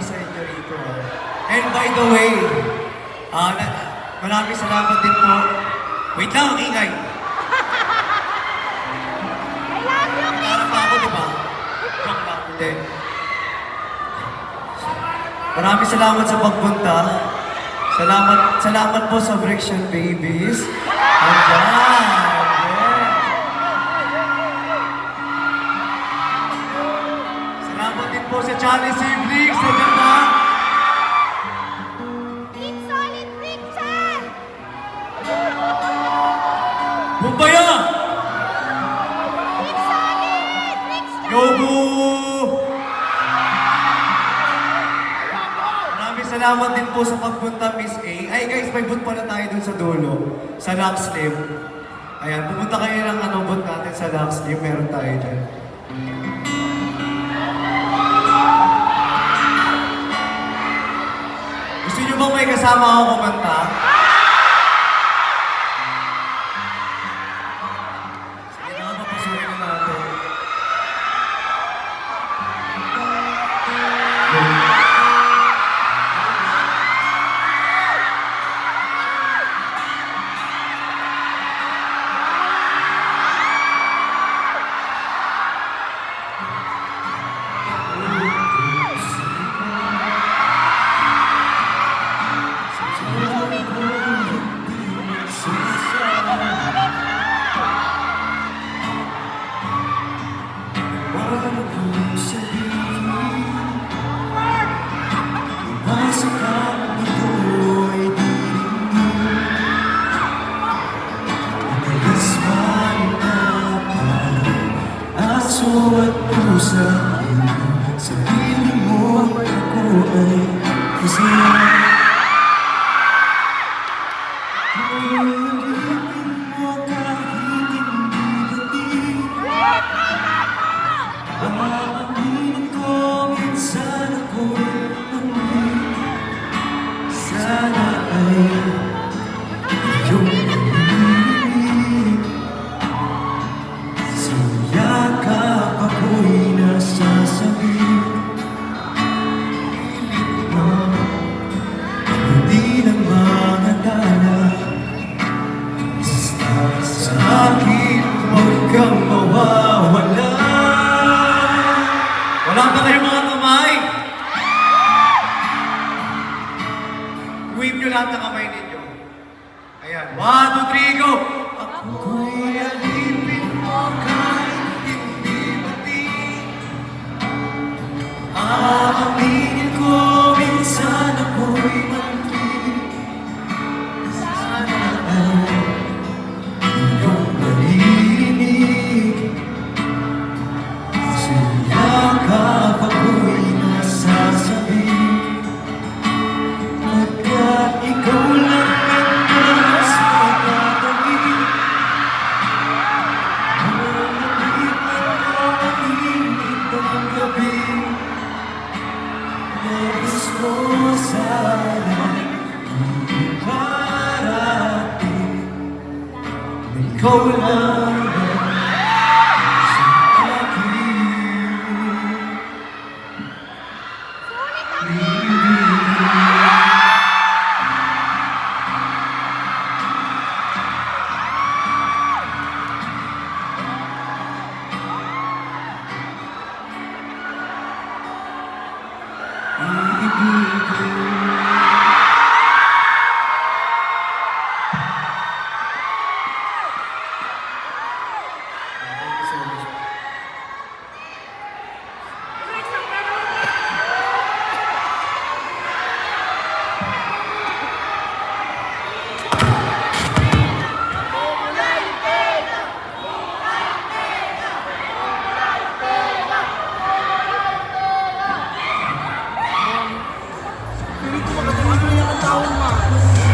sa inyo rito. And by the way, maraming salamat din po. Wait lang, ingay. Para pa ako, diba? Joke lang, hindi. Maraming salamat sa pagpunta. Salamat po sa Friction Babies. Ayan. Salamat din po sa Charlie Siblings. Ayan na. It's solid picture! Bumbaya! It's solid picture! Yobu! Maraming salamat din po sa pagpunta, Miss A. Ay guys, may boot pala tayo dun sa dulo. Sa Lock Slim. Ayan, pumunta kayo ng boot natin sa Lock Slim. Meron tayo dyan. Gusto nyo bang may kasama ako kumanta? Sige na, papasukin na natin. At pusa, sabihin mo ako ay kasama. Pag-ibig mo kahit hindi batid. Aaminin ko minsan ako'y mali. Sana ay iyong pag-ibig. Siyakap ako'y nasasabi. Hindi ng mga dala. Basta sa akin huwag kang mawawala. Wala ba kayong mga kamay? Wave nyo lahat ng kamay ninyo. Ayan. 1, 2, 3, go! Ako'y alipin mo kahit hindi batid. Aaminin ko minsan ako'y mali. Sana ay iyong maririnig. Siyakap ako'y nasasabi. Pagkat ikaw lang ang mas makakawin. Malamig na mainit ang gabi. Nais mo sana iparating na ikaw lang ang sa akin. Pilit ko magkatuloy ang taon mo.